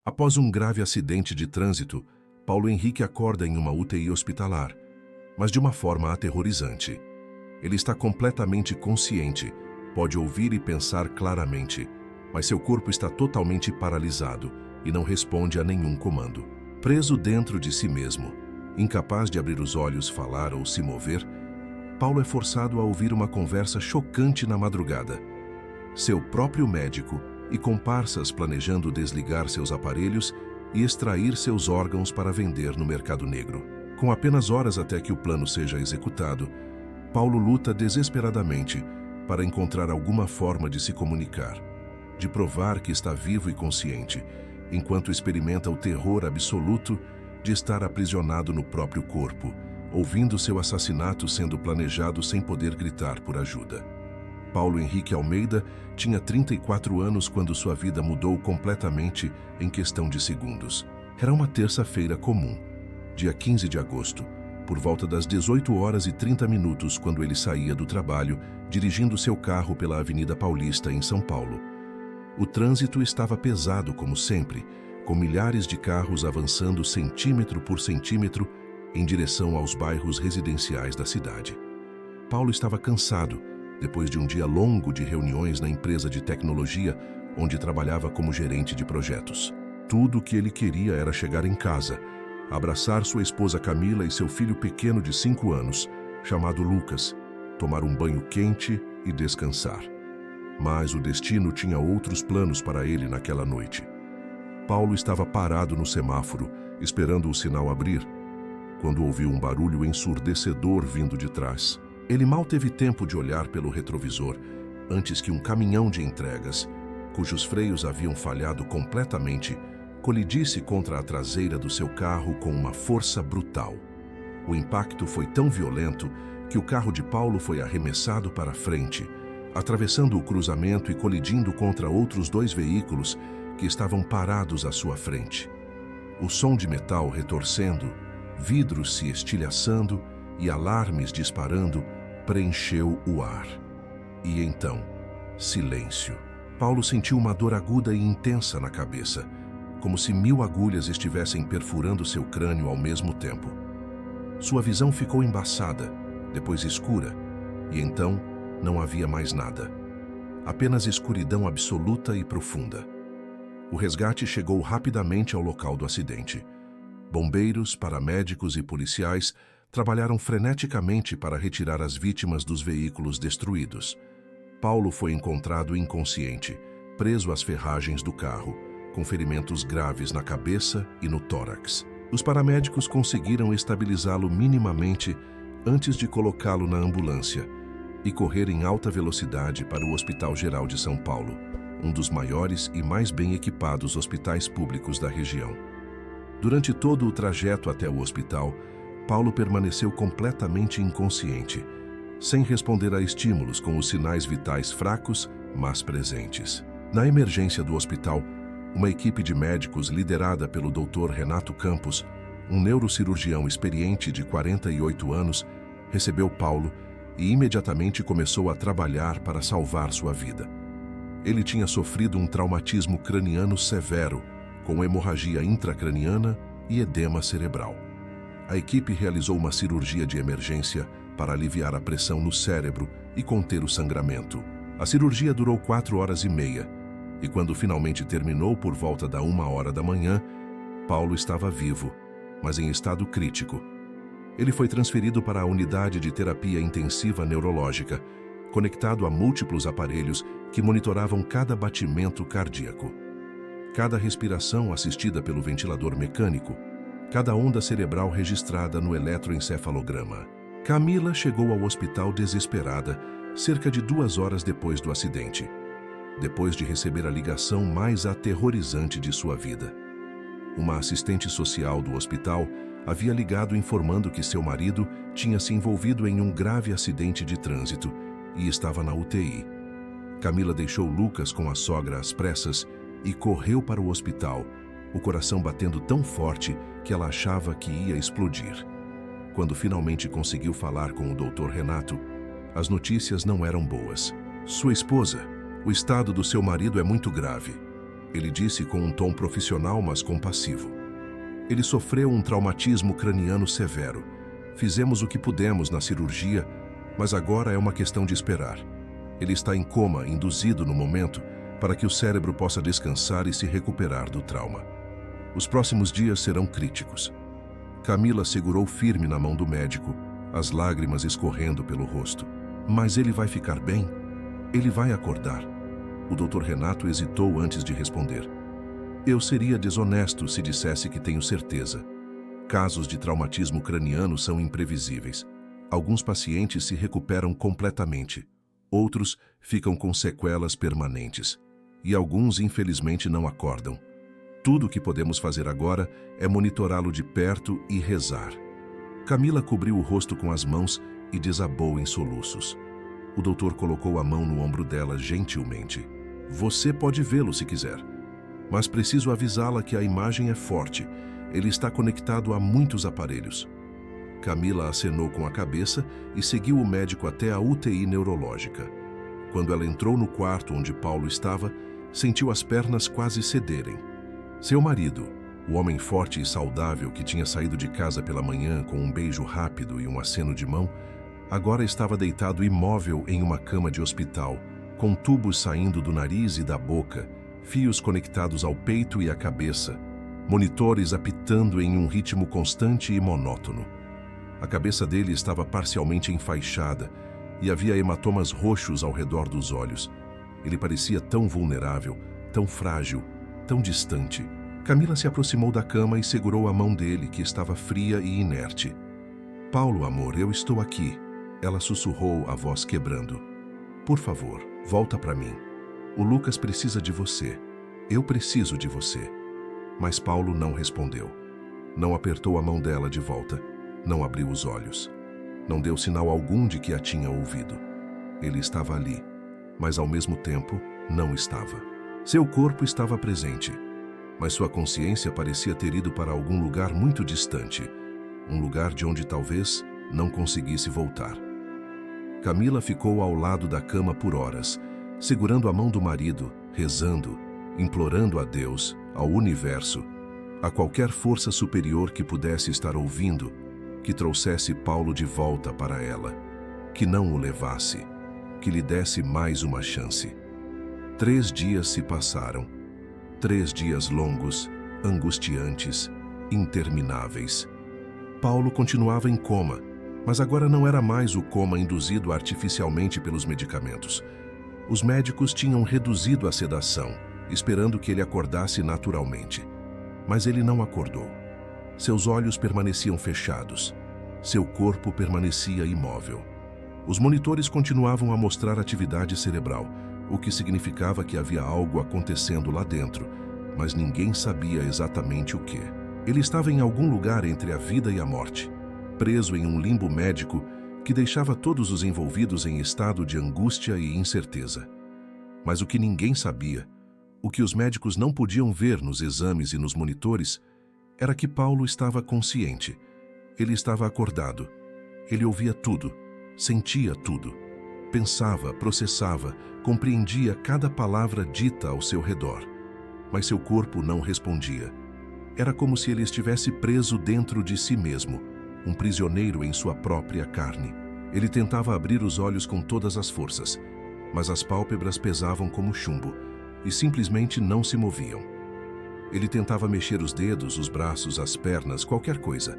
Após um grave acidente de trânsito, Paulo Henrique acorda em uma UTI hospitalar, mas de uma forma aterrorizante. Ele está completamente consciente, pode ouvir e pensar claramente, mas seu corpo está totalmente paralisado e não responde a nenhum comando. Preso dentro de si mesmo, incapaz de abrir os olhos, falar ou se mover, Paulo é forçado a ouvir uma conversa chocante na madrugada. Seu próprio médico e comparsas planejando desligar seus aparelhos e extrair seus órgãos para vender no mercado negro. Com apenas horas até que o plano seja executado, Paulo luta desesperadamente para encontrar alguma forma de se comunicar, de provar que está vivo e consciente, enquanto experimenta o terror absoluto de estar aprisionado no próprio corpo, ouvindo seu assassinato sendo planejado sem poder gritar por ajuda. Paulo Henrique Almeida tinha 34 anos quando sua vida mudou completamente em questão de segundos. Era uma terça-feira comum, dia 15 de agosto, por volta das 18h30, quando ele saía do trabalho, dirigindo seu carro pela Avenida Paulista, em São Paulo. O trânsito estava pesado como sempre, com milhares de carros avançando centímetro por centímetro em direção aos bairros residenciais da cidade. Paulo estava cansado, depois de um dia longo de reuniões na empresa de tecnologia, onde trabalhava como gerente de projetos. Tudo o que ele queria era chegar em casa, abraçar sua esposa Camila e seu filho pequeno de 5 anos, chamado Lucas, tomar um banho quente e descansar. Mas o destino tinha outros planos para ele naquela noite. Paulo estava parado no semáforo, esperando o sinal abrir, quando ouviu um barulho ensurdecedor vindo de trás. Ele mal teve tempo de olhar pelo retrovisor antes que um caminhão de entregas, cujos freios haviam falhado completamente, colidisse contra a traseira do seu carro com uma força brutal. O impacto foi tão violento que o carro de Paulo foi arremessado para frente, atravessando o cruzamento e colidindo contra outros 2 veículos que estavam parados à sua frente. O som de metal retorcendo, vidros se estilhaçando e alarmes disparando preencheu o ar. E então, silêncio. Paulo sentiu uma dor aguda e intensa na cabeça, como se 1000 agulhas estivessem perfurando seu crânio ao mesmo tempo. Sua visão ficou embaçada, depois escura, e então não havia mais nada. Apenas escuridão absoluta e profunda. O resgate chegou rapidamente ao local do acidente. Bombeiros, paramédicos e policiais trabalharam freneticamente para retirar as vítimas dos veículos destruídos. Paulo foi encontrado inconsciente, preso às ferragens do carro, com ferimentos graves na cabeça e no tórax. Os paramédicos conseguiram estabilizá-lo minimamente antes de colocá-lo na ambulância e correr em alta velocidade para o Hospital Geral de São Paulo, um dos maiores e mais bem equipados hospitais públicos da região. Durante todo o trajeto até o hospital, Paulo permaneceu completamente inconsciente, sem responder a estímulos com os sinais vitais fracos, mas presentes. Na emergência do hospital, uma equipe de médicos liderada pelo Dr. Renato Campos, um neurocirurgião experiente de 48 anos, recebeu Paulo e imediatamente começou a trabalhar para salvar sua vida. Ele tinha sofrido um traumatismo craniano severo, com hemorragia intracraniana e edema cerebral. A equipe realizou uma cirurgia de emergência para aliviar a pressão no cérebro e conter o sangramento. A cirurgia durou 4h30 e quando finalmente terminou por volta da 1h da manhã, Paulo estava vivo, mas em estado crítico. Ele foi transferido para a unidade de terapia intensiva neurológica, conectado a múltiplos aparelhos que monitoravam cada batimento cardíaco, cada respiração assistida pelo ventilador mecânico, cada onda cerebral registrada no eletroencefalograma. Camila chegou ao hospital desesperada, cerca de 2 horas depois do acidente, depois de receber a ligação mais aterrorizante de sua vida. Uma assistente social do hospital havia ligado informando que seu marido tinha se envolvido em um grave acidente de trânsito e estava na UTI. Camila deixou Lucas com a sogra às pressas e correu para o hospital, o coração batendo tão forte que ela achava que ia explodir. Quando finalmente conseguiu falar com o Dr. Renato, as notícias não eram boas. Sua esposa, o estado do seu marido é muito grave. Ele disse com um tom profissional, mas compassivo. Ele sofreu um traumatismo craniano severo. Fizemos o que pudemos na cirurgia, mas agora é uma questão de esperar. Ele está em coma, induzido no momento, para que o cérebro possa descansar e se recuperar do trauma. Os próximos dias serão críticos. Camila segurou firme na mão do médico, as lágrimas escorrendo pelo rosto. Mas ele vai ficar bem? Ele vai acordar? O Dr. Renato hesitou antes de responder. Eu seria desonesto se dissesse que tenho certeza. Casos de traumatismo craniano são imprevisíveis. Alguns pacientes se recuperam completamente. Outros ficam com sequelas permanentes. E alguns, infelizmente, não acordam. Tudo o que podemos fazer agora é monitorá-lo de perto e rezar. Camila cobriu o rosto com as mãos e desabou em soluços. O doutor colocou a mão no ombro dela gentilmente. Você pode vê-lo se quiser, mas preciso avisá-la que a imagem é forte. Ele está conectado a muitos aparelhos. Camila acenou com a cabeça e seguiu o médico até a UTI neurológica. Quando ela entrou no quarto onde Paulo estava, sentiu as pernas quase cederem. Seu marido, o homem forte e saudável que tinha saído de casa pela manhã com um beijo rápido e um aceno de mão, agora estava deitado imóvel em uma cama de hospital, com tubos saindo do nariz e da boca, fios conectados ao peito e à cabeça, monitores apitando em um ritmo constante e monótono. A cabeça dele estava parcialmente enfaixada e havia hematomas roxos ao redor dos olhos. Ele parecia tão vulnerável, tão frágil, tão distante. Camila se aproximou da cama e segurou a mão dele, que estava fria e inerte. Paulo, amor, eu estou aqui. Ela sussurrou, a voz quebrando. Por favor, volta para mim. O Lucas precisa de você. Eu preciso de você. Mas Paulo não respondeu. Não apertou a mão dela de volta. Não abriu os olhos. Não deu sinal algum de que a tinha ouvido. Ele estava ali, mas ao mesmo tempo não estava. Seu corpo estava presente, mas sua consciência parecia ter ido para algum lugar muito distante, um lugar de onde talvez não conseguisse voltar. Camila ficou ao lado da cama por horas, segurando a mão do marido, rezando, implorando a Deus, ao universo, a qualquer força superior que pudesse estar ouvindo, que trouxesse Paulo de volta para ela, que não o levasse, que lhe desse mais uma chance. 3 dias se passaram. 3 dias longos, angustiantes, intermináveis. Paulo continuava em coma, mas agora não era mais o coma induzido artificialmente pelos medicamentos. Os médicos tinham reduzido a sedação, esperando que ele acordasse naturalmente. Mas ele não acordou. Seus olhos permaneciam fechados. Seu corpo permanecia imóvel. Os monitores continuavam a mostrar atividade cerebral, o que significava que havia algo acontecendo lá dentro, mas ninguém sabia exatamente o que. Ele estava em algum lugar entre a vida e a morte, preso em um limbo médico que deixava todos os envolvidos em estado de angústia e incerteza. Mas o que ninguém sabia, o que os médicos não podiam ver nos exames e nos monitores, era que Paulo estava consciente. Ele estava acordado. Ele ouvia tudo, sentia tudo. Pensava, processava, compreendia cada palavra dita ao seu redor. Mas seu corpo não respondia. Era como se ele estivesse preso dentro de si mesmo, um prisioneiro em sua própria carne. Ele tentava abrir os olhos com todas as forças, mas as pálpebras pesavam como chumbo e simplesmente não se moviam. Ele tentava mexer os dedos, os braços, as pernas, qualquer coisa,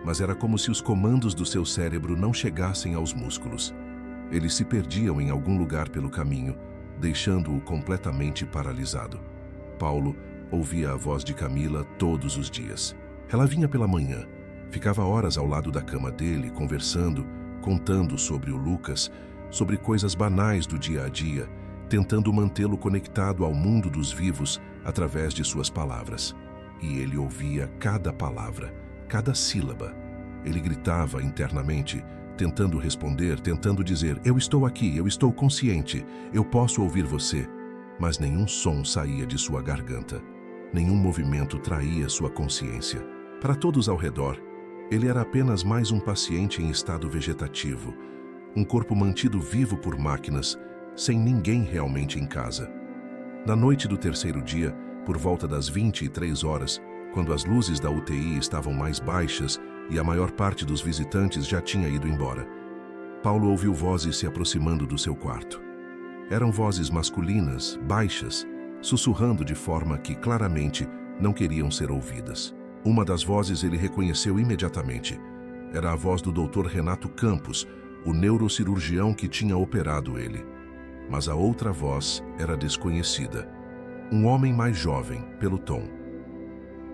mas era como se os comandos do seu cérebro não chegassem aos músculos. Eles se perdiam em algum lugar pelo caminho, deixando-o completamente paralisado. Paulo ouvia a voz de Camila todos os dias. Ela vinha pela manhã, ficava horas ao lado da cama dele, conversando, contando sobre o Lucas, sobre coisas banais do dia a dia, tentando mantê-lo conectado ao mundo dos vivos através de suas palavras. E ele ouvia cada palavra, cada sílaba. Ele gritava internamente, tentando responder, tentando dizer: eu estou aqui, eu estou consciente, eu posso ouvir você. Mas nenhum som saía de sua garganta. Nenhum movimento traía sua consciência. Para todos ao redor, ele era apenas mais um paciente em estado vegetativo, um corpo mantido vivo por máquinas, sem ninguém realmente em casa. Na noite do terceiro dia, Por volta das 23 horas, quando as luzes da UTI estavam mais baixas e a maior parte dos visitantes já tinha ido embora, Paulo ouviu vozes se aproximando do seu quarto. Eram vozes masculinas, baixas, sussurrando de forma que claramente não queriam ser ouvidas. Uma das vozes ele reconheceu imediatamente. Era a voz do Dr. Renato Campos, o neurocirurgião que tinha operado ele. Mas a outra voz era desconhecida. Um homem mais jovem, pelo tom.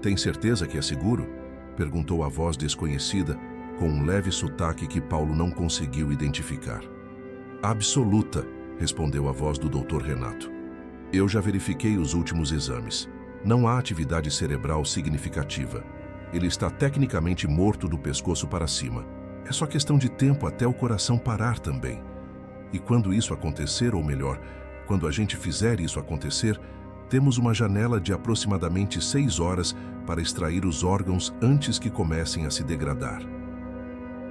"Tem certeza que é seguro?" perguntou a voz desconhecida, com um leve sotaque que Paulo não conseguiu identificar. "Absoluta", respondeu a voz do Dr. Renato. "Eu já verifiquei os últimos exames. Não há atividade cerebral significativa. Ele está tecnicamente morto do pescoço para cima. É só questão de tempo até o coração parar também. E quando isso acontecer, ou melhor, quando a gente fizer isso acontecer, temos uma janela de aproximadamente 6 horas para extrair os órgãos antes que comecem a se degradar."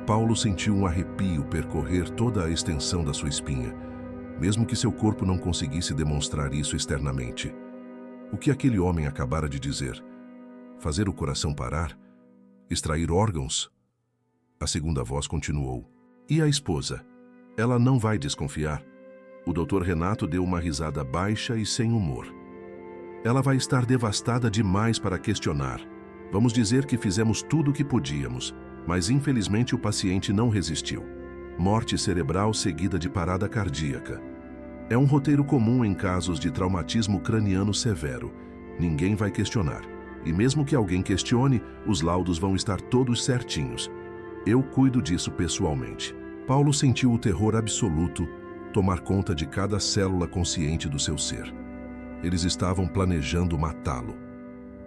Paulo sentiu um arrepio percorrer toda a extensão da sua espinha, mesmo que seu corpo não conseguisse demonstrar isso externamente. O que aquele homem acabara de dizer? Fazer o coração parar? Extrair órgãos? A segunda voz continuou. "E a esposa? Ela não vai desconfiar?" O Dr. Renato deu uma risada baixa e sem humor. "Ela vai estar devastada demais para questionar. Vamos dizer que fizemos tudo o que podíamos, mas infelizmente o paciente não resistiu. Morte cerebral seguida de parada cardíaca. É um roteiro comum em casos de traumatismo craniano severo. Ninguém vai questionar. E mesmo que alguém questione, os laudos vão estar todos certinhos. Eu cuido disso pessoalmente." Paulo sentiu o terror absoluto tomar conta de cada célula consciente do seu ser. Eles estavam planejando matá-lo.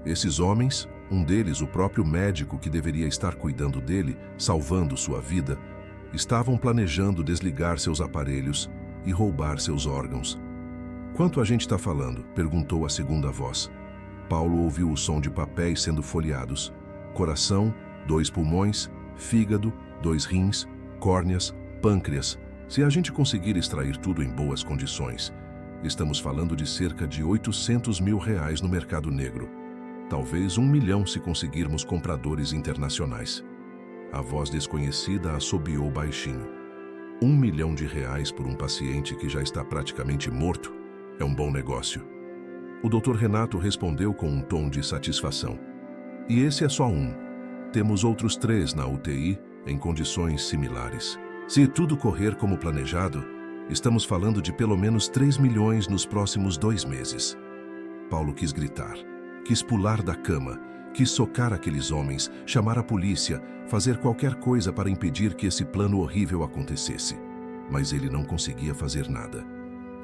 Esses homens, um deles o próprio médico que deveria estar cuidando dele, salvando sua vida, estavam planejando desligar seus aparelhos e roubar seus órgãos. "Quanto a gente está falando?" perguntou a segunda voz. Paulo ouviu o som de papéis sendo folheados. Coração, 2 pulmões, fígado, 2 rins, córneas, pâncreas. Se a gente conseguir extrair tudo em boas condições, estamos falando de cerca de R$800 mil no mercado negro. Talvez 1 milhão se conseguirmos compradores internacionais. A voz desconhecida assobiou baixinho. R$1 milhão por um paciente que já está praticamente morto é um bom negócio. O Dr. Renato respondeu com um tom de satisfação. "E esse é só um. Temos outros 3 na UTI em condições similares. Se tudo correr como planejado, estamos falando de pelo menos 3 milhões nos próximos 2 meses. Paulo quis gritar, quis pular da cama, quis socar aqueles homens, chamar a polícia, fazer qualquer coisa para impedir que esse plano horrível acontecesse. Mas ele não conseguia fazer nada.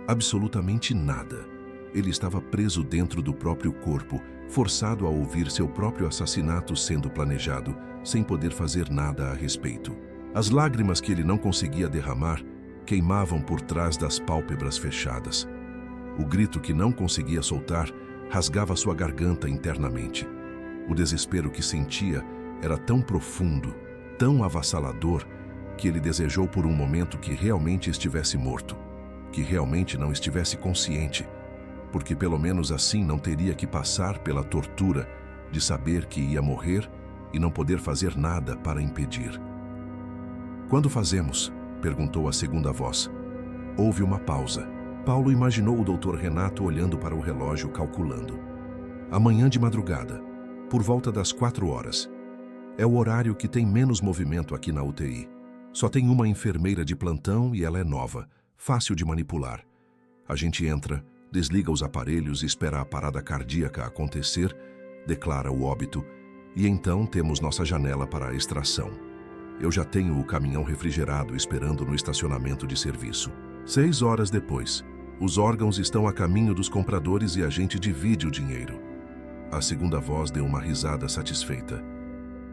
Absolutamente nada. Ele estava preso dentro do próprio corpo, forçado a ouvir seu próprio assassinato sendo planejado, sem poder fazer nada a respeito. As lágrimas que ele não conseguia derramar queimavam por trás das pálpebras fechadas. O grito que não conseguia soltar rasgava sua garganta internamente. O desespero que sentia era tão profundo, tão avassalador, que ele desejou por um momento que realmente estivesse morto, que realmente não estivesse consciente, porque pelo menos assim não teria que passar pela tortura de saber que ia morrer e não poder fazer nada para impedir. "Quando fazemos?" perguntou a segunda voz. Houve uma pausa. Paulo imaginou o Dr. Renato olhando para o relógio, calculando. "Amanhã de madrugada, por volta das 4 horas. É o horário que tem menos movimento aqui na UTI. Só tem uma enfermeira de plantão e ela é nova, fácil de manipular. A gente entra, desliga os aparelhos e espera a parada cardíaca acontecer, declara o óbito, e então temos nossa janela para a extração. Eu já tenho o caminhão refrigerado esperando no estacionamento de serviço. 6 horas depois, os órgãos estão a caminho dos compradores e a gente divide o dinheiro." A segunda voz deu uma risada satisfeita.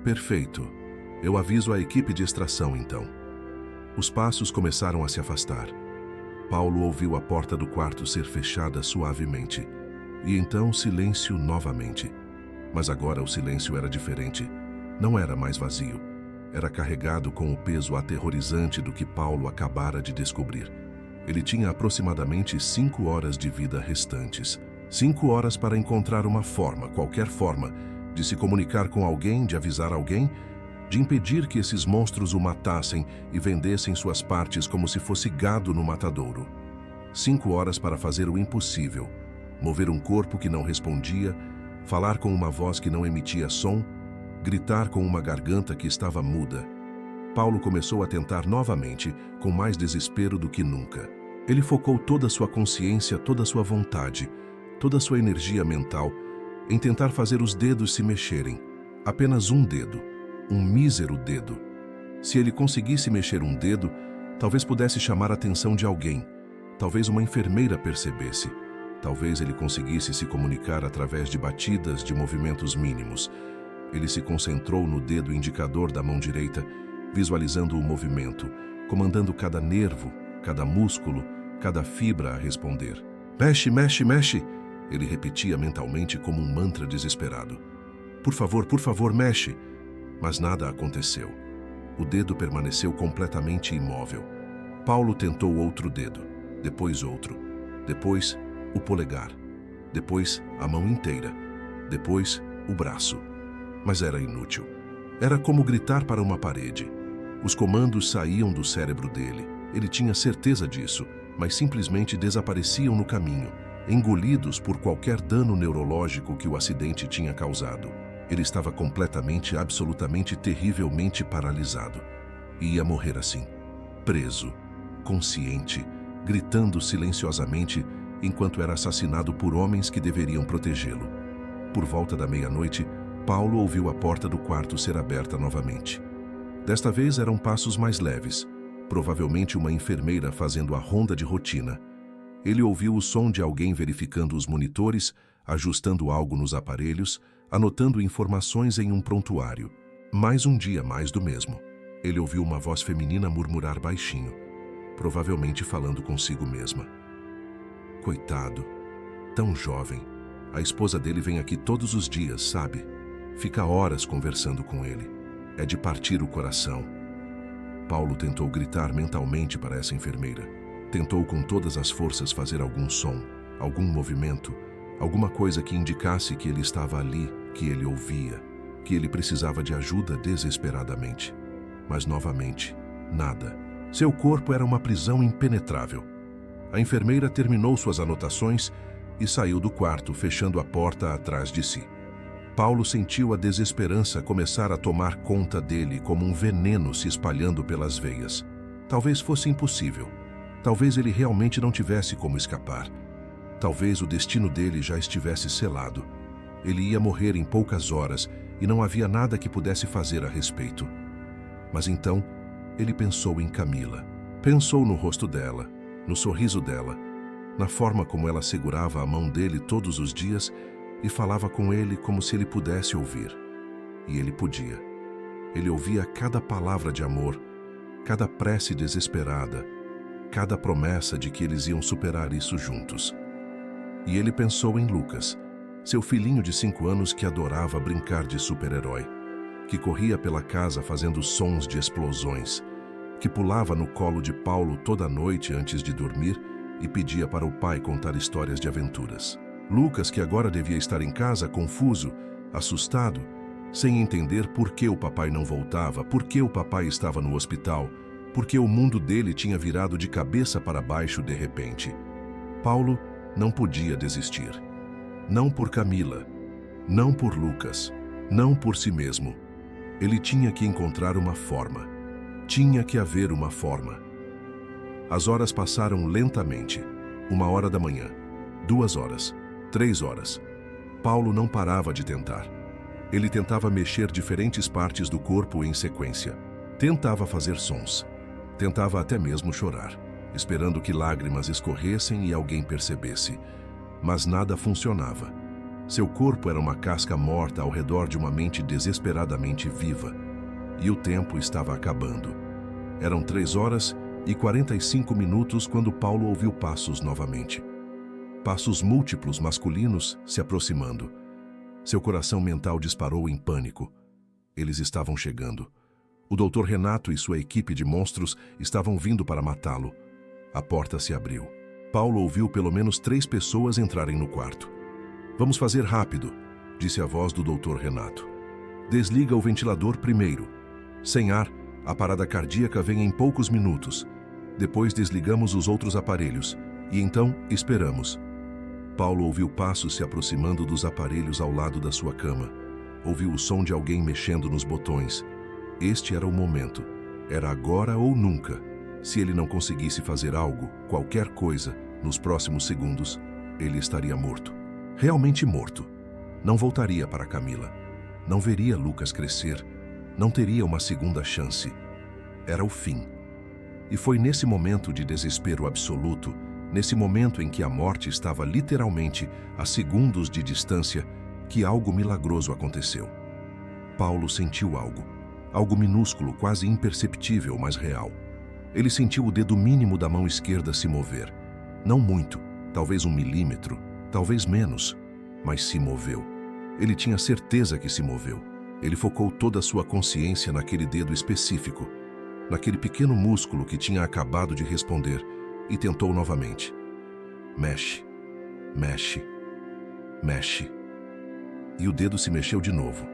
"Perfeito. Eu aviso a equipe de extração, então." Os passos começaram a se afastar. Paulo ouviu a porta do quarto ser fechada suavemente. E então silêncio novamente. Mas agora o silêncio era diferente. Não era mais vazio. Era carregado com o peso aterrorizante do que Paulo acabara de descobrir. Ele tinha aproximadamente 5 horas de vida restantes. 5 horas para encontrar uma forma, qualquer forma, de se comunicar com alguém, de avisar alguém, de impedir que esses monstros o matassem e vendessem suas partes como se fosse gado no matadouro. 5 horas para fazer o impossível, mover um corpo que não respondia, falar com uma voz que não emitia som, gritar com uma garganta que estava muda. Paulo começou a tentar novamente, com mais desespero do que nunca. Ele focou toda a sua consciência, toda a sua vontade, toda a sua energia mental em tentar fazer os dedos se mexerem. Apenas um dedo, um mísero dedo. Se ele conseguisse mexer um dedo, talvez pudesse chamar a atenção de alguém. Talvez uma enfermeira percebesse. Talvez ele conseguisse se comunicar através de batidas, de movimentos mínimos. Ele se concentrou no dedo indicador da mão direita, visualizando o movimento, comandando cada nervo, cada músculo, cada fibra a responder. Mexe, mexe, mexe! Ele repetia mentalmente como um mantra desesperado. Por favor, mexe! Mas nada aconteceu. O dedo permaneceu completamente imóvel. Paulo tentou outro dedo, depois outro, depois o polegar, depois a mão inteira, depois o braço. Mas era inútil. Era como gritar para uma parede. Os comandos saíam do cérebro dele. Ele tinha certeza disso, mas simplesmente desapareciam no caminho, engolidos por qualquer dano neurológico que o acidente tinha causado. Ele estava completamente, absolutamente, terrivelmente paralisado. E ia morrer assim, preso, consciente, gritando silenciosamente enquanto era assassinado por homens que deveriam protegê-lo. Por volta da meia-noite, Paulo ouviu a porta do quarto ser aberta novamente. Desta vez eram passos mais leves, provavelmente uma enfermeira fazendo a ronda de rotina. Ele ouviu o som de alguém verificando os monitores, ajustando algo nos aparelhos, anotando informações em um prontuário. Mais um dia mais do mesmo. Ele ouviu uma voz feminina murmurar baixinho, provavelmente falando consigo mesma. Coitado, tão jovem. A esposa dele vem aqui todos os dias, sabe? Fica horas conversando com ele. É de partir o coração. Paulo tentou gritar mentalmente para essa enfermeira. Tentou com todas as forças fazer algum som, algum movimento, alguma coisa que indicasse que ele estava ali, que ele ouvia, que ele precisava de ajuda desesperadamente. Mas novamente, nada. Seu corpo era uma prisão impenetrável. A enfermeira terminou suas anotações e saiu do quarto, fechando a porta atrás de si. Paulo sentiu a desesperança começar a tomar conta dele como um veneno se espalhando pelas veias. Talvez fosse impossível. Talvez ele realmente não tivesse como escapar. Talvez o destino dele já estivesse selado. Ele ia morrer em poucas horas e não havia nada que pudesse fazer a respeito. Mas então, ele pensou em Camila. Pensou no rosto dela, no sorriso dela, na forma como ela segurava a mão dele todos os dias e falava com ele como se ele pudesse ouvir. E ele podia. Ele ouvia cada palavra de amor, cada prece desesperada, cada promessa de que eles iam superar isso juntos. E ele pensou em Lucas, seu filhinho de 5 anos que adorava brincar de super-herói, que corria pela casa fazendo sons de explosões, que pulava no colo de Paulo toda noite antes de dormir e pedia para o pai contar histórias de aventuras. Lucas, que agora devia estar em casa, confuso, assustado, sem entender por que o papai não voltava, por que o papai estava no hospital, por que o mundo dele tinha virado de cabeça para baixo de repente. Paulo não podia desistir. Não por Camila, não por Lucas, não por si mesmo. Ele tinha que encontrar uma forma. Tinha que haver uma forma. As horas passaram lentamente. 1 hora da manhã, 2 horas, 3 horas. Paulo não parava de tentar. Ele tentava mexer diferentes partes do corpo em sequência. Tentava fazer sons. Tentava até mesmo chorar, esperando que lágrimas escorressem e alguém percebesse. Mas nada funcionava. Seu corpo era uma casca morta ao redor de uma mente desesperadamente viva. E o tempo estava acabando. Eram 3 horas e 45 minutos quando Paulo ouviu passos novamente. Passos múltiplos masculinos se aproximando. Seu coração mental disparou em pânico. Eles estavam chegando. O Dr. Renato e sua equipe de monstros estavam vindo para matá-lo. A porta se abriu. Paulo ouviu pelo menos 3 pessoas entrarem no quarto. Vamos fazer rápido, disse a voz do Dr. Renato. Desliga o ventilador primeiro. Sem ar, a parada cardíaca vem em poucos minutos. Depois desligamos os outros aparelhos e então esperamos. Paulo ouviu passos se aproximando dos aparelhos ao lado da sua cama. Ouviu o som de alguém mexendo nos botões. Este era o momento. Era agora ou nunca. Se ele não conseguisse fazer algo, qualquer coisa, nos próximos segundos, ele estaria morto. Realmente morto. Não voltaria para Camila. Não veria Lucas crescer. Não teria uma segunda chance. Era o fim. E foi nesse momento de desespero absoluto, nesse momento em que a morte estava literalmente a segundos de distância, que algo milagroso aconteceu. Paulo sentiu algo. Algo minúsculo, quase imperceptível, mas real. Ele sentiu o dedo mínimo da mão esquerda se mover. Não muito, talvez 1 milímetro, talvez menos, mas se moveu. Ele tinha certeza que se moveu. Ele focou toda a sua consciência naquele dedo específico, naquele pequeno músculo que tinha acabado de responder, e tentou novamente. Mexe, mexe, mexe. E o dedo se mexeu de novo.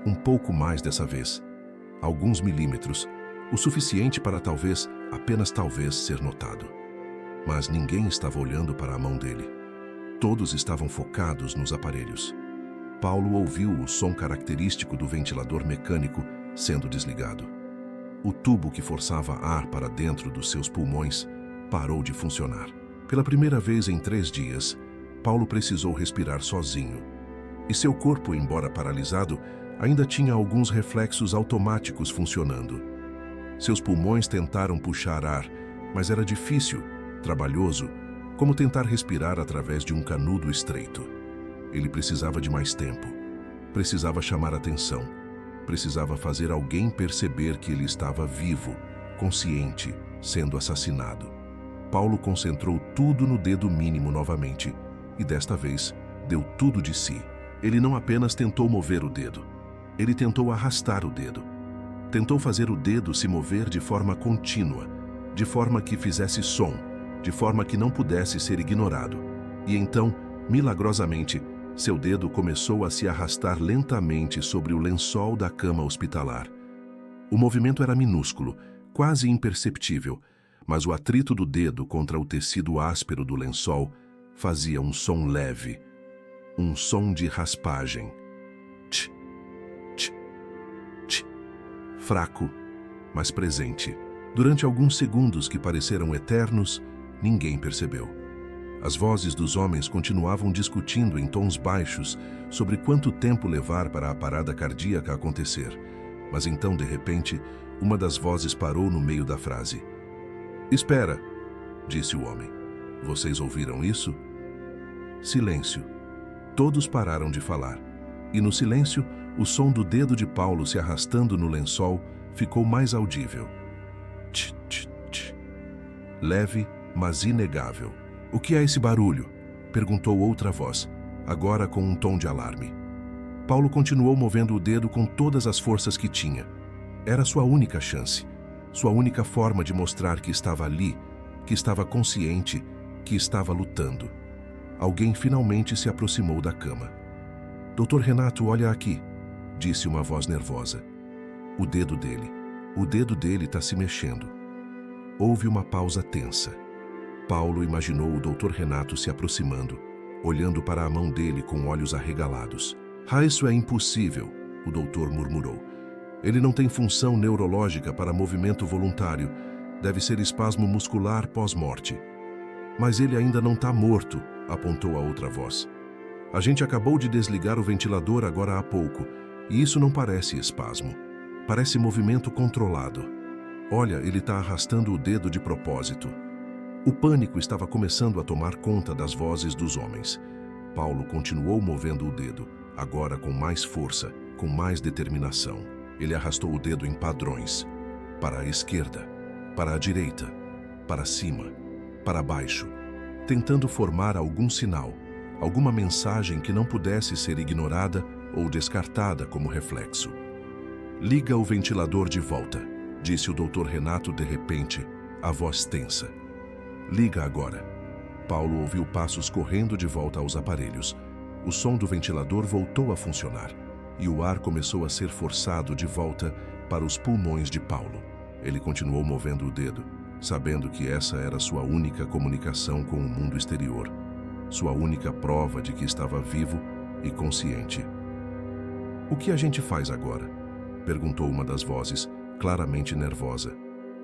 Um pouco mais dessa vez. Alguns milímetros, o suficiente para talvez, apenas talvez, ser notado. Mas ninguém estava olhando para a mão dele. Todos estavam focados nos aparelhos. Paulo ouviu o som característico do ventilador mecânico sendo desligado. O tubo que forçava ar para dentro dos seus pulmões parou de funcionar. Pela primeira vez em 3 dias, Paulo precisou respirar sozinho. E seu corpo, embora paralisado, ainda tinha alguns reflexos automáticos funcionando. Seus pulmões tentaram puxar ar, mas era difícil, trabalhoso, como tentar respirar através de um canudo estreito. Ele precisava de mais tempo. Precisava chamar atenção. Precisava fazer alguém perceber que ele estava vivo, consciente, sendo assassinado. Paulo concentrou tudo no dedo mínimo novamente, e desta vez deu tudo de si. Ele não apenas tentou mover o dedo, ele tentou arrastar o dedo. Tentou fazer o dedo se mover de forma contínua, de forma que fizesse som, de forma que não pudesse ser ignorado. E então, milagrosamente, seu dedo começou a se arrastar lentamente sobre o lençol da cama hospitalar. O movimento era minúsculo, quase imperceptível, mas o atrito do dedo contra o tecido áspero do lençol fazia um som leve, um som de raspagem. Tch, tch, tch. Fraco, mas presente. Durante alguns segundos que pareceram eternos, ninguém percebeu. As vozes dos homens continuavam discutindo em tons baixos sobre quanto tempo levar para a parada cardíaca acontecer. Mas então, de repente, uma das vozes parou no meio da frase. "Espera", disse o homem. "Vocês ouviram isso?" Silêncio. Todos pararam de falar. E no silêncio, o som do dedo de Paulo se arrastando no lençol ficou mais audível. Tch, tch, tch. Leve, mas inegável. "O que é esse barulho?" perguntou outra voz, agora com um tom de alarme. Paulo continuou movendo o dedo com todas as forças que tinha. Era sua única chance, sua única forma de mostrar que estava ali, que estava consciente, que estava lutando. Alguém finalmente se aproximou da cama. "Dr. Renato, olha aqui", disse uma voz nervosa. O dedo dele está se mexendo. Houve uma pausa tensa. Paulo imaginou o Dr. Renato se aproximando, olhando para a mão dele com olhos arregalados. "Ah, isso é impossível", o doutor murmurou. "Ele não tem função neurológica para movimento voluntário. Deve ser espasmo muscular pós-morte." "Mas ele ainda não está morto", apontou a outra voz. "A gente acabou de desligar o ventilador agora há pouco, e isso não parece espasmo. Parece movimento controlado. Olha, ele está arrastando o dedo de propósito." O pânico estava começando a tomar conta das vozes dos homens. Paulo continuou movendo o dedo, agora com mais força, com mais determinação. Ele arrastou o dedo em padrões. Para a esquerda, para a direita, para cima, para baixo, tentando formar algum sinal, alguma mensagem que não pudesse ser ignorada ou descartada como reflexo. "Liga o ventilador de volta", disse o Dr. Renato de repente, a voz tensa. "Liga agora." Paulo ouviu passos correndo de volta aos aparelhos. O som do ventilador voltou a funcionar e o ar começou a ser forçado de volta para os pulmões de Paulo. Ele continuou movendo o dedo, sabendo que essa era sua única comunicação com o mundo exterior, sua única prova de que estava vivo e consciente. "O que a gente faz agora?" perguntou uma das vozes, claramente nervosa.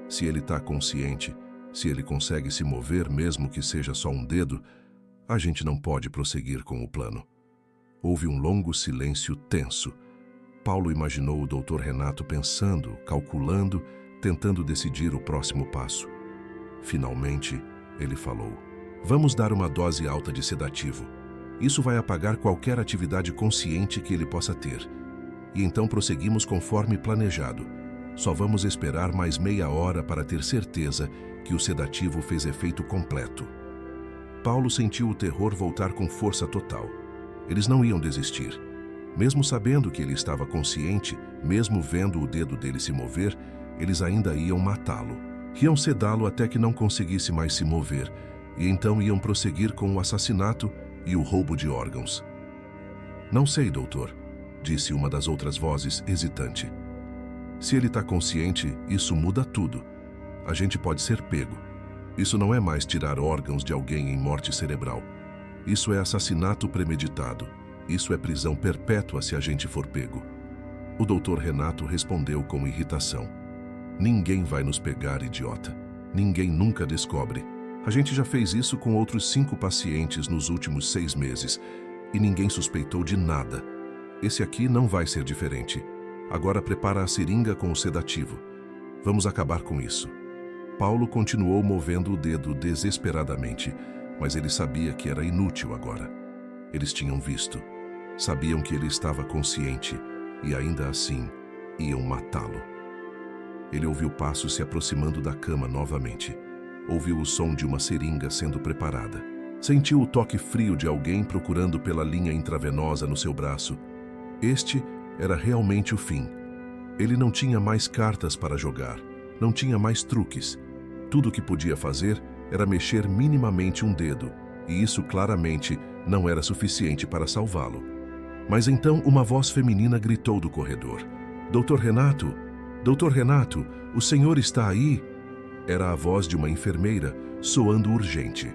"Se ele está consciente, se ele consegue se mover mesmo que seja só um dedo, a gente não pode prosseguir com o plano." Houve um longo silêncio tenso. Paulo imaginou o Dr. Renato pensando, calculando, tentando decidir o próximo passo. Finalmente, ele falou: "Vamos dar uma dose alta de sedativo. Isso vai apagar qualquer atividade consciente que ele possa ter. E então prosseguimos conforme planejado. Só vamos esperar mais meia hora para ter certeza que o sedativo fez efeito completo." Paulo sentiu o terror voltar com força total. Eles não iam desistir. Mesmo sabendo que ele estava consciente, mesmo vendo o dedo dele se mover, eles ainda iam matá-lo. Iam sedá-lo até que não conseguisse mais se mover, e então iam prosseguir com o assassinato e o roubo de órgãos. "Não sei, doutor", disse uma das outras vozes, hesitante. "Se ele está consciente, isso muda tudo. A gente pode ser pego. Isso não é mais tirar órgãos de alguém em morte cerebral. Isso é assassinato premeditado. Isso é prisão perpétua se a gente for pego." O Dr. Renato respondeu com irritação: "Ninguém vai nos pegar, idiota. Ninguém nunca descobre. A gente já fez isso com outros 5 pacientes nos últimos 6 meses e ninguém suspeitou de nada. Esse aqui não vai ser diferente. Agora prepara a seringa com o sedativo. Vamos acabar com isso." Paulo continuou movendo o dedo desesperadamente, mas ele sabia que era inútil agora. Eles tinham visto. Sabiam que ele estava consciente e ainda assim iam matá-lo. Ele ouviu passos se aproximando da cama novamente. Ouviu o som de uma seringa sendo preparada. Sentiu o toque frio de alguém procurando pela linha intravenosa no seu braço. Este era realmente o fim. Ele não tinha mais cartas para jogar, não tinha mais truques. Tudo o que podia fazer era mexer minimamente um dedo, e isso claramente não era suficiente para salvá-lo. Mas então uma voz feminina gritou do corredor: "Dr. Renato! Dr. Renato! O senhor está aí?" Era a voz de uma enfermeira, soando urgente.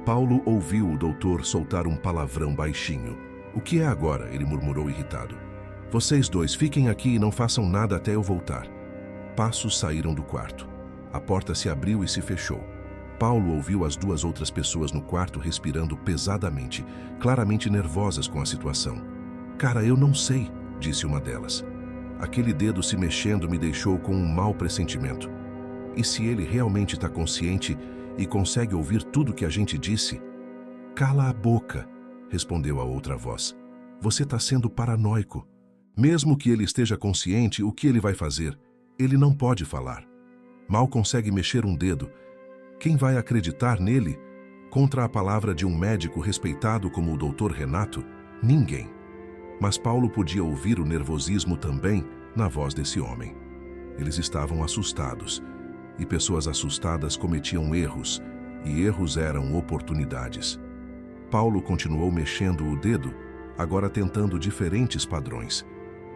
Paulo ouviu o doutor soltar um palavrão baixinho. "O que é agora?" ele murmurou irritado. "Vocês dois fiquem aqui e não façam nada até eu voltar." Passos saíram do quarto. A porta se abriu e se fechou. Paulo ouviu as 2 outras pessoas no quarto respirando pesadamente, claramente nervosas com a situação. "Cara, eu não sei", disse uma delas. "Aquele dedo se mexendo me deixou com um mau pressentimento. E se ele realmente está consciente e consegue ouvir tudo que a gente disse?" "Cala a boca", respondeu a outra voz. "Você está sendo paranoico. Mesmo que ele esteja consciente, o que ele vai fazer? Ele não pode falar. Mal consegue mexer um dedo. Quem vai acreditar nele? Contra a palavra de um médico respeitado como o Dr. Renato? Ninguém." Mas Paulo podia ouvir o nervosismo também na voz desse homem. Eles estavam assustados, e pessoas assustadas cometiam erros, e erros eram oportunidades. Paulo continuou mexendo o dedo, agora tentando diferentes padrões.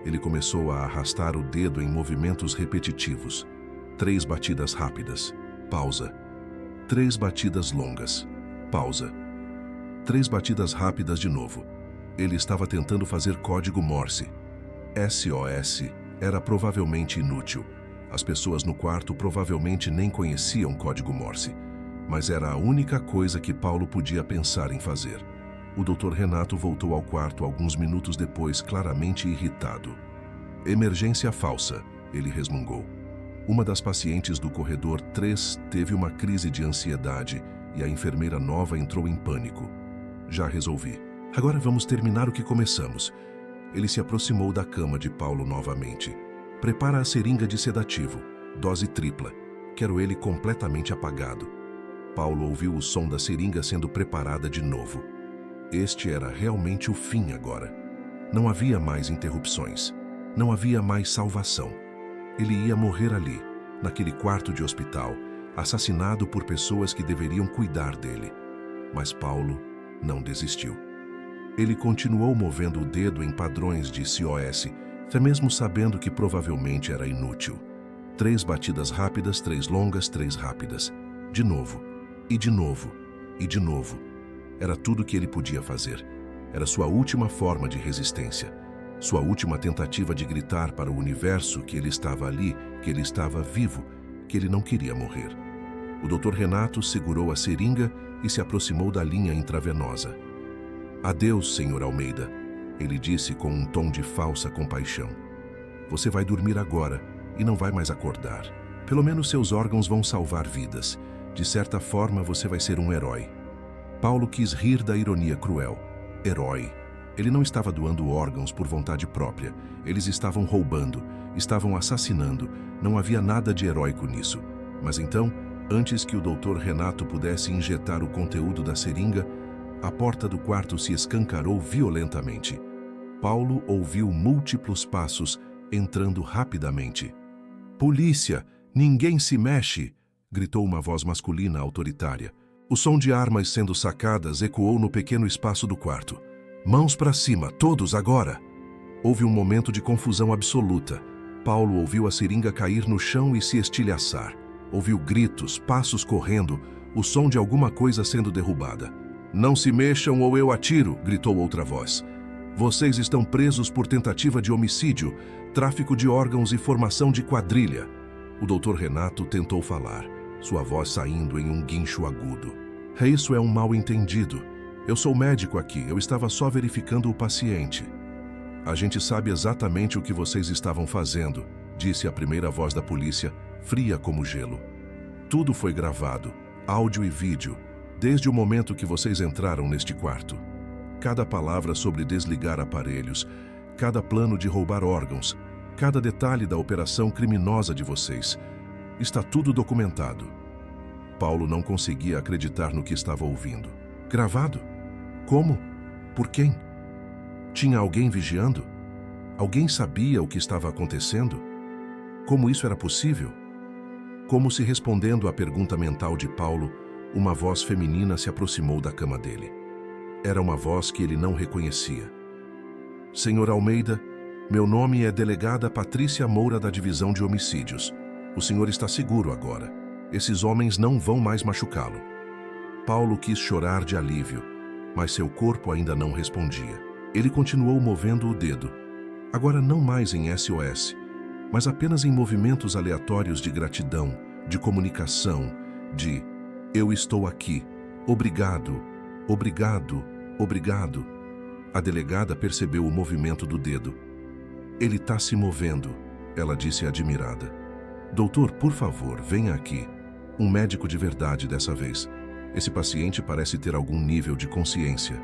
Ele começou a arrastar o dedo em movimentos repetitivos. 3 batidas rápidas. Pausa. 3 batidas longas. Pausa. 3 batidas rápidas de novo. Ele estava tentando fazer código Morse. SOS era provavelmente inútil. As pessoas no quarto provavelmente nem conheciam código Morse, mas era a única coisa que Paulo podia pensar em fazer. O Dr. Renato voltou ao quarto alguns minutos depois, claramente irritado. "Emergência falsa", ele resmungou. Uma das pacientes do corredor 3 teve uma crise de ansiedade e a enfermeira nova entrou em pânico. "Já resolvi. Agora vamos terminar o que começamos." Ele se aproximou da cama de Paulo novamente. "Prepara a seringa de sedativo, dose tripla. Quero ele completamente apagado." Paulo ouviu o som da seringa sendo preparada de novo. Este era realmente o fim agora. Não havia mais interrupções. Não havia mais salvação. Ele ia morrer ali, naquele quarto de hospital, assassinado por pessoas que deveriam cuidar dele. Mas Paulo não desistiu. Ele continuou movendo o dedo em padrões de COS, até mesmo sabendo que provavelmente era inútil. 3 batidas rápidas, 3 longas, 3 rápidas. De novo, e de novo, e de novo. Era tudo que ele podia fazer. Era sua última forma de resistência. Sua última tentativa de gritar para o universo que ele estava ali, que ele estava vivo, que ele não queria morrer. O Dr. Renato segurou a seringa e se aproximou da linha intravenosa. "Adeus, Sr. Almeida", ele disse com um tom de falsa compaixão. "Você vai dormir agora e não vai mais acordar. Pelo menos seus órgãos vão salvar vidas. De certa forma, você vai ser um herói." Paulo quis rir da ironia cruel. Herói. Ele não estava doando órgãos por vontade própria. Eles estavam roubando, estavam assassinando. Não havia nada de heróico nisso. Mas então, antes que o Dr. Renato pudesse injetar o conteúdo da seringa, a porta do quarto se escancarou violentamente. Paulo ouviu múltiplos passos entrando rapidamente. "Polícia! Ninguém se mexe!" gritou uma voz masculina autoritária. O som de armas sendo sacadas ecoou no pequeno espaço do quarto. "Mãos para cima, todos agora!" Houve um momento de confusão absoluta. Paulo ouviu a seringa cair no chão e se estilhaçar. Ouviu gritos, passos correndo, o som de alguma coisa sendo derrubada. "Não se mexam ou eu atiro!" gritou outra voz. "Vocês estão presos por tentativa de homicídio, tráfico de órgãos e formação de quadrilha." O Dr. Renato tentou falar, sua voz saindo em um guincho agudo. "Isso é um mal-entendido. Eu sou médico aqui, eu estava só verificando o paciente." "A gente sabe exatamente o que vocês estavam fazendo", disse a primeira voz da polícia, fria como gelo. "Tudo foi gravado, áudio e vídeo, desde o momento que vocês entraram neste quarto. Cada palavra sobre desligar aparelhos, cada plano de roubar órgãos, cada detalhe da operação criminosa de vocês. Está tudo documentado." Paulo não conseguia acreditar no que estava ouvindo. Gravado? Como? Por quem? Tinha alguém vigiando? Alguém sabia o que estava acontecendo? Como isso era possível? Como se respondendo à pergunta mental de Paulo, uma voz feminina se aproximou da cama dele. Era uma voz que ele não reconhecia. "Senhor Almeida, meu nome é delegada Patrícia Moura da Divisão de Homicídios. O senhor está seguro agora. Esses homens não vão mais machucá-lo." Paulo quis chorar de alívio, mas seu corpo ainda não respondia. Ele continuou movendo o dedo, agora não mais em SOS, mas apenas em movimentos aleatórios de gratidão, de comunicação, de "eu estou aqui, obrigado, obrigado, obrigado." A delegada percebeu o movimento do dedo. "Ele está se movendo", ela disse admirada. "Doutor, por favor, venha aqui. Um médico de verdade dessa vez. Esse paciente parece ter algum nível de consciência."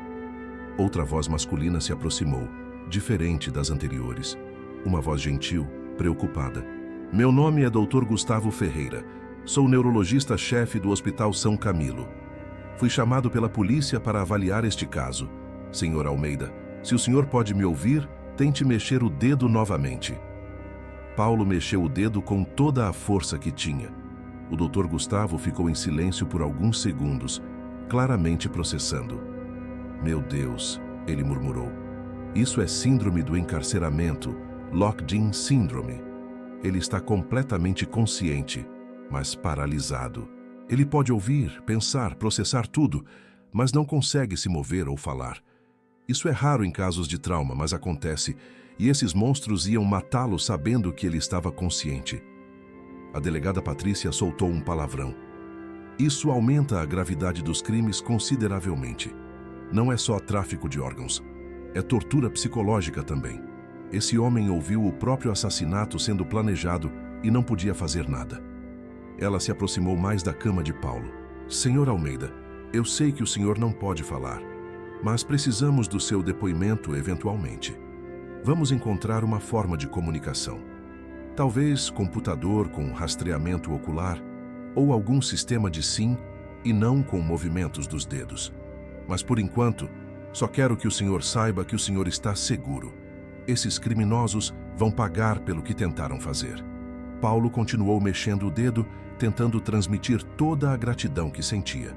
Outra voz masculina se aproximou, diferente das anteriores. Uma voz gentil, preocupada. "Meu nome é Dr. Gustavo Ferreira. Sou neurologista-chefe do Hospital São Camilo. Fui chamado pela polícia para avaliar este caso. Senhor Almeida, se o senhor pode me ouvir, tente mexer o dedo novamente." Paulo mexeu o dedo com toda a força que tinha. O Dr. Gustavo ficou em silêncio por alguns segundos, claramente processando. "Meu Deus", ele murmurou. "Isso é síndrome do encarceramento, Locked-in Syndrome. Ele está completamente consciente, mas paralisado. Ele pode ouvir, pensar, processar tudo, mas não consegue se mover ou falar. Isso é raro em casos de trauma, mas acontece, e esses monstros iam matá-lo sabendo que ele estava consciente." A delegada Patrícia soltou um palavrão. "Isso aumenta a gravidade dos crimes consideravelmente. Não é só tráfico de órgãos, é tortura psicológica também. Esse homem ouviu o próprio assassinato sendo planejado e não podia fazer nada." Ela se aproximou mais da cama de Paulo. "Senhor Almeida, eu sei que o senhor não pode falar, mas precisamos do seu depoimento eventualmente. Vamos encontrar uma forma de comunicação. Talvez computador com rastreamento ocular ou algum sistema de sim e não com movimentos dos dedos. Mas por enquanto, só quero que o senhor saiba que o senhor está seguro. Esses criminosos vão pagar pelo que tentaram fazer." Paulo continuou mexendo o dedo, tentando transmitir toda a gratidão que sentia.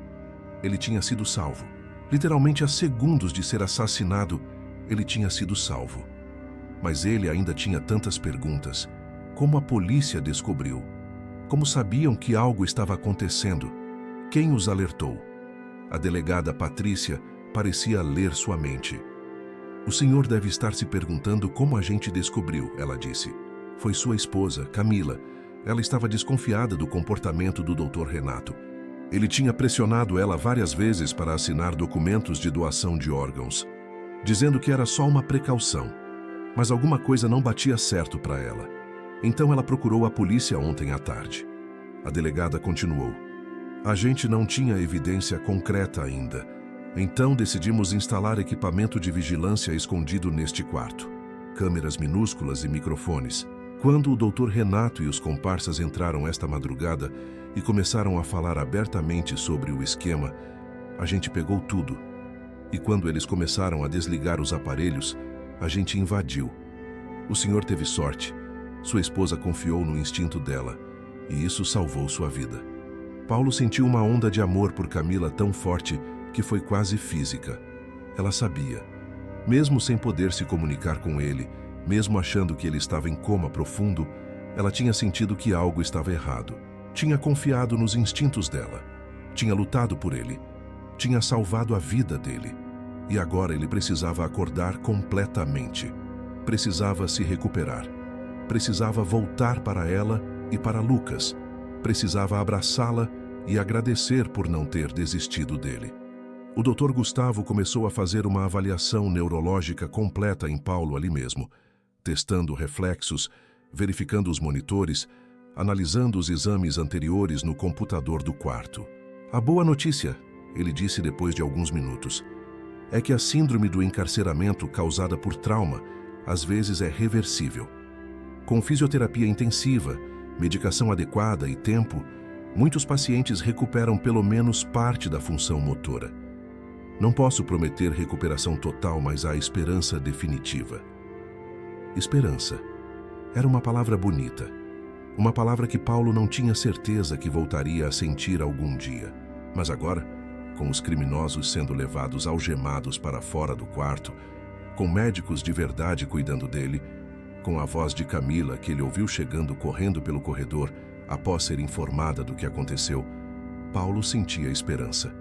Ele tinha sido salvo. Literalmente a segundos de ser assassinado, ele tinha sido salvo. Mas ele ainda tinha tantas perguntas. Como a polícia descobriu? Como sabiam que algo estava acontecendo? Quem os alertou? A delegada Patrícia parecia ler sua mente. O senhor deve estar se perguntando como a gente descobriu, ela disse. Foi sua esposa, Camila. Ela estava desconfiada do comportamento do Dr. Renato. Ele tinha pressionado ela várias vezes para assinar documentos de doação de órgãos, dizendo que era só uma precaução. Mas alguma coisa não batia certo para ela. Então ela procurou a polícia ontem à tarde. A delegada continuou. A gente não tinha evidência concreta ainda. Então decidimos instalar equipamento de vigilância escondido neste quarto. Câmeras minúsculas e microfones. Quando o Dr. Renato e os comparsas entraram esta madrugada e começaram a falar abertamente sobre o esquema, a gente pegou tudo. E quando eles começaram a desligar os aparelhos, a gente invadiu. O senhor teve sorte. Sua esposa confiou no instinto dela, e isso salvou sua vida. Paulo sentiu uma onda de amor por Camila tão forte que foi quase física. Ela sabia. Mesmo sem poder se comunicar com ele, mesmo achando que ele estava em coma profundo, ela tinha sentido que algo estava errado. Tinha confiado nos instintos dela. Tinha lutado por ele. Tinha salvado a vida dele. E agora ele precisava acordar completamente. Precisava se recuperar. Precisava voltar para ela e para Lucas. Precisava abraçá-la e agradecer por não ter desistido dele. O Dr. Gustavo começou a fazer uma avaliação neurológica completa em Paulo ali mesmo, testando reflexos, verificando os monitores, analisando os exames anteriores no computador do quarto. A boa notícia, ele disse depois de alguns minutos, é que a síndrome do encarceramento causada por trauma às vezes é reversível. Com fisioterapia intensiva, medicação adequada e tempo, muitos pacientes recuperam pelo menos parte da função motora. Não posso prometer recuperação total, mas há esperança definitiva. Esperança. Era uma palavra bonita. Uma palavra que Paulo não tinha certeza que voltaria a sentir algum dia. Mas agora, com os criminosos sendo levados algemados para fora do quarto, com médicos de verdade cuidando dele, com a voz de Camila que ele ouviu chegando correndo pelo corredor após ser informada do que aconteceu, Paulo sentia esperança.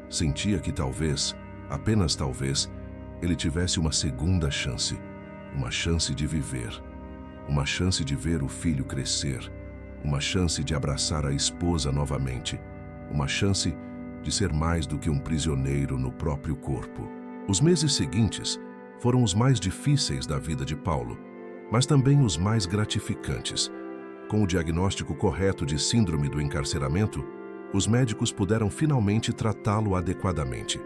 Sentia que talvez, apenas talvez, ele tivesse uma segunda chance. Uma chance de viver. Uma chance de ver o filho crescer. Uma chance de abraçar a esposa novamente. Uma chance de ser mais do que um prisioneiro no próprio corpo. Os meses seguintes foram os mais difíceis da vida de Paulo, mas também os mais gratificantes. Com o diagnóstico correto de síndrome do encarceramento, os médicos puderam finalmente tratá-lo adequadamente.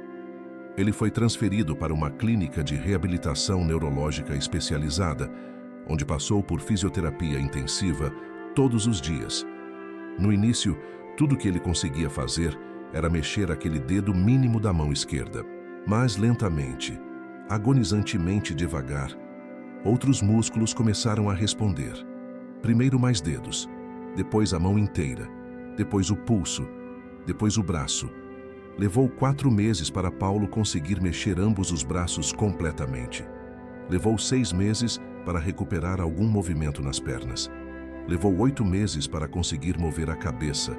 Ele foi transferido para uma clínica de reabilitação neurológica especializada, onde passou por fisioterapia intensiva todos os dias. No início, tudo que ele conseguia fazer era mexer aquele dedo mínimo da mão esquerda. Mas lentamente, agonizantemente devagar, outros músculos começaram a responder. Primeiro mais dedos, depois a mão inteira, depois o pulso, depois o braço. Levou 4 meses para Paulo conseguir mexer ambos os braços completamente. Levou 6 meses para recuperar algum movimento nas pernas. Levou 8 meses para conseguir mover a cabeça.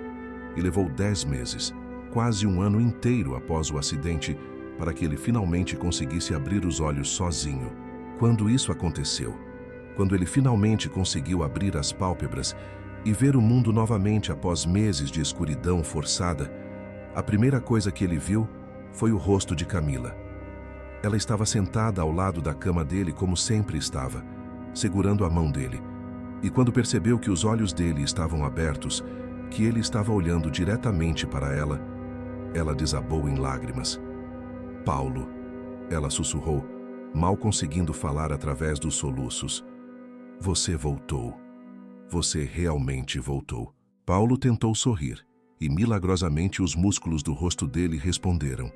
E levou 10 meses, quase um ano inteiro após o acidente, para que ele finalmente conseguisse abrir os olhos sozinho. Quando isso aconteceu, quando ele finalmente conseguiu abrir as pálpebras e ver o mundo novamente após meses de escuridão forçada, a primeira coisa que ele viu foi o rosto de Camila. Ela estava sentada ao lado da cama dele como sempre estava, segurando a mão dele. E quando percebeu que os olhos dele estavam abertos, que ele estava olhando diretamente para ela, ela desabou em lágrimas. Paulo, ela sussurrou, mal conseguindo falar através dos soluços. Você voltou. Você realmente voltou. Paulo tentou sorrir, e milagrosamente os músculos do rosto dele responderam.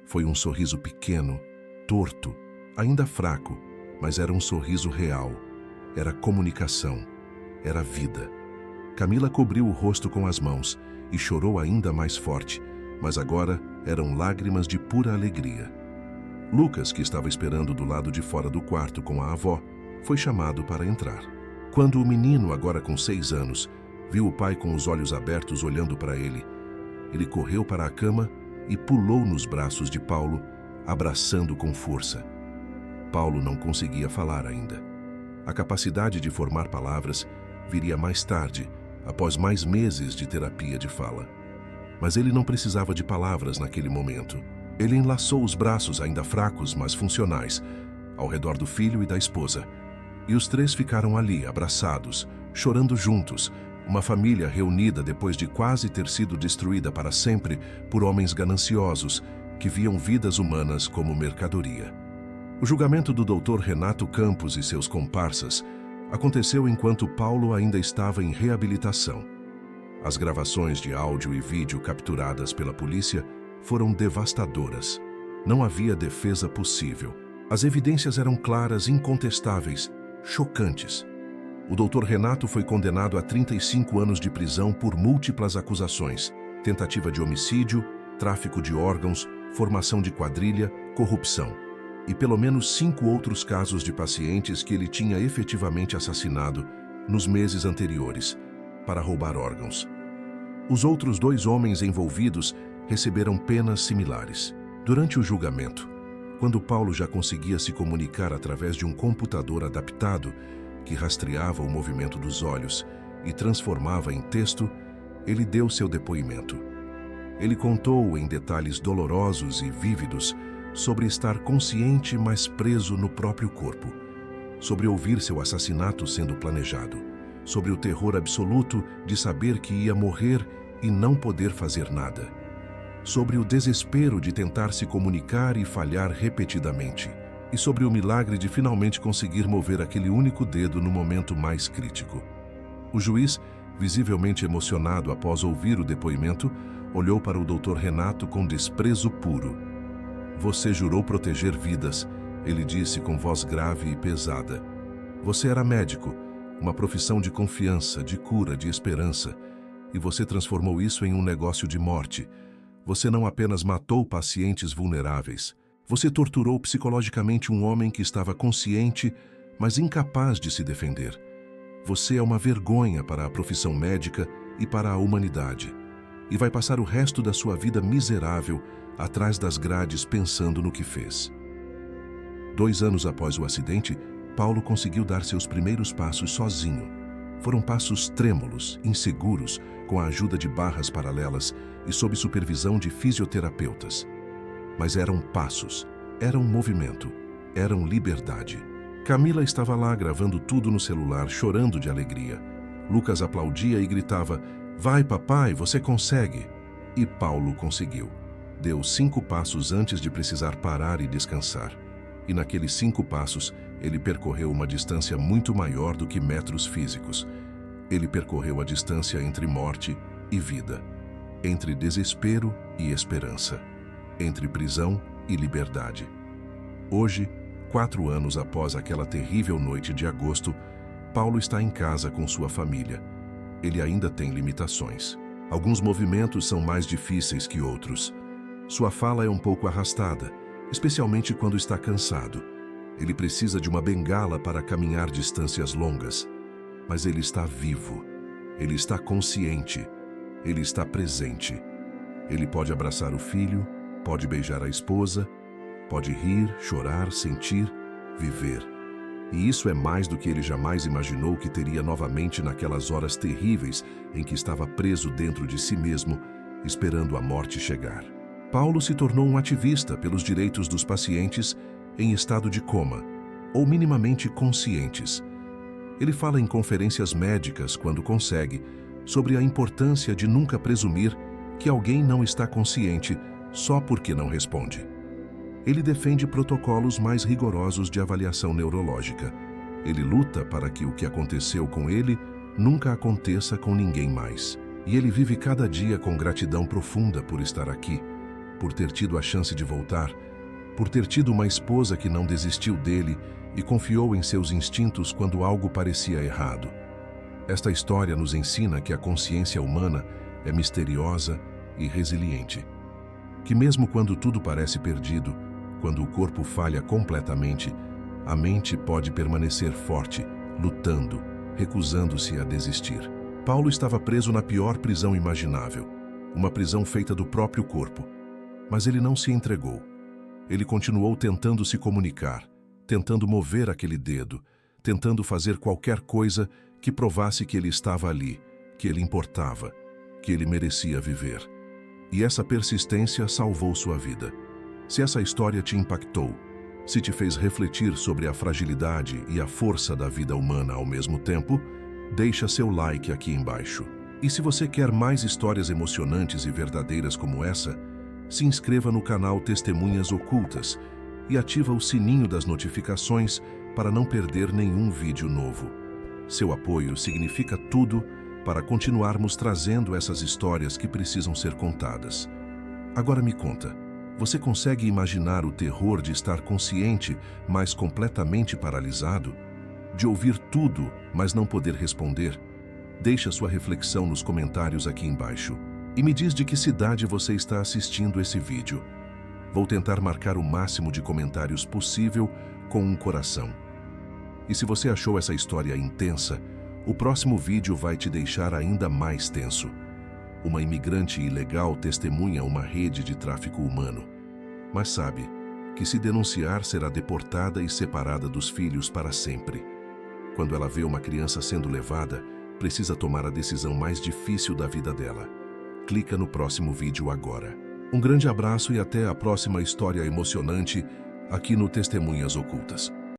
Foi um sorriso pequeno, torto, ainda fraco, mas era um sorriso real. Era comunicação. Era vida. Camila cobriu o rosto com as mãos e chorou ainda mais forte, mas agora eram lágrimas de pura alegria. Lucas, que estava esperando do lado de fora do quarto com a avó, foi chamado para entrar. Quando o menino, agora com 6 anos, viu o pai com os olhos abertos olhando para ele, ele correu para a cama e pulou nos braços de Paulo, abraçando com força. Paulo não conseguia falar ainda. A capacidade de formar palavras viria mais tarde, após mais meses de terapia de fala. Mas ele não precisava de palavras naquele momento. Ele enlaçou os braços, ainda fracos, mas funcionais, ao redor do filho e da esposa. E os 3 ficaram ali, abraçados, chorando juntos, uma família reunida depois de quase ter sido destruída para sempre por homens gananciosos que viam vidas humanas como mercadoria. O julgamento do Dr. Renato Campos e seus comparsas aconteceu enquanto Paulo ainda estava em reabilitação. As gravações de áudio e vídeo capturadas pela polícia foram devastadoras. Não havia defesa possível. As evidências eram claras, incontestáveis, chocantes. O Dr. Renato foi condenado a 35 anos de prisão por múltiplas acusações: tentativa de homicídio, tráfico de órgãos, formação de quadrilha, corrupção. E pelo menos 5 outros casos de pacientes que ele tinha efetivamente assassinado nos meses anteriores, para roubar órgãos. Os outros 2 homens envolvidos receberam penas similares. Durante o julgamento, quando Paulo já conseguia se comunicar através de um computador adaptado que rastreava o movimento dos olhos e transformava em texto, ele deu seu depoimento. Ele contou em detalhes dolorosos e vívidos sobre estar consciente, mas preso no próprio corpo, sobre ouvir seu assassinato sendo planejado, sobre o terror absoluto de saber que ia morrer e não poder fazer nada, sobre o desespero de tentar se comunicar e falhar repetidamente, e sobre o milagre de finalmente conseguir mover aquele único dedo no momento mais crítico. O juiz, visivelmente emocionado após ouvir o depoimento, olhou para o Dr. Renato com desprezo puro. "Você jurou proteger vidas", ele disse com voz grave e pesada. "Você era médico, uma profissão de confiança, de cura, de esperança, e você transformou isso em um negócio de morte. Você não apenas matou pacientes vulneráveis, você torturou psicologicamente um homem que estava consciente, mas incapaz de se defender. Você é uma vergonha para a profissão médica e para a humanidade, e vai passar o resto da sua vida miserável atrás das grades pensando no que fez." 2 anos após o acidente, Paulo conseguiu dar seus primeiros passos sozinho. Foram passos trêmulos, inseguros, com a ajuda de barras paralelas e sob supervisão de fisioterapeutas. Mas eram passos, eram movimento, eram liberdade. Camila estava lá gravando tudo no celular, chorando de alegria. Lucas aplaudia e gritava: "Vai, papai, você consegue!" E Paulo conseguiu. Deu 5 passos antes de precisar parar e descansar. E naqueles 5 passos, ele percorreu uma distância muito maior do que metros físicos. Ele percorreu a distância entre morte e vida, entre desespero e esperança, entre prisão e liberdade. Hoje, 4 anos após aquela terrível noite de agosto, Paulo está em casa com sua família. Ele ainda tem limitações. Alguns movimentos são mais difíceis que outros. Sua fala é um pouco arrastada, especialmente quando está cansado. Ele precisa de uma bengala para caminhar distâncias longas. Mas ele está vivo. Ele está consciente. Ele está presente. Ele pode abraçar o filho, pode beijar a esposa, pode rir, chorar, sentir, viver. E isso é mais do que ele jamais imaginou que teria novamente naquelas horas terríveis em que estava preso dentro de si mesmo, esperando a morte chegar. Paulo se tornou um ativista pelos direitos dos pacientes em estado de coma, ou minimamente conscientes. Ele fala em conferências médicas, quando consegue, sobre a importância de nunca presumir que alguém não está consciente só porque não responde. Ele defende protocolos mais rigorosos de avaliação neurológica. Ele luta para que o que aconteceu com ele nunca aconteça com ninguém mais. E ele vive cada dia com gratidão profunda por estar aqui, por ter tido a chance de voltar, por ter tido uma esposa que não desistiu dele e confiou em seus instintos quando algo parecia errado. Esta história nos ensina que a consciência humana é misteriosa e resiliente. que mesmo quando tudo parece perdido, quando o corpo falha completamente, a mente pode permanecer forte, lutando, recusando-se a desistir. Paulo estava preso na pior prisão imaginável, uma prisão feita do próprio corpo. Mas ele não se entregou. Ele continuou tentando se comunicar, tentando mover aquele dedo, tentando fazer qualquer coisa que provasse que ele estava ali, que ele importava, que ele merecia viver. E essa persistência salvou sua vida. Se essa história te impactou, se te fez refletir sobre a fragilidade e a força da vida humana ao mesmo tempo, deixa seu like aqui embaixo. E se você quer mais histórias emocionantes e verdadeiras como essa, se inscreva no canal Testemunhas Ocultas e ativa o sininho das notificações para não perder nenhum vídeo novo. Seu apoio significa tudo para continuarmos trazendo essas histórias que precisam ser contadas. Agora me conta, você consegue imaginar o terror de estar consciente, mas completamente paralisado? De ouvir tudo, mas não poder responder? Deixe a sua reflexão nos comentários aqui embaixo. E me diz de que cidade você está assistindo esse vídeo. Vou tentar marcar o máximo de comentários possível com um coração. E se você achou essa história intensa, o próximo vídeo vai te deixar ainda mais tenso. Uma imigrante ilegal testemunha uma rede de tráfico humano. Mas sabe que se denunciar será deportada e separada dos filhos para sempre. Quando ela vê uma criança sendo levada, precisa tomar a decisão mais difícil da vida dela. Clica no próximo vídeo agora. Um grande abraço e até a próxima história emocionante aqui no Testemunhas Ocultas.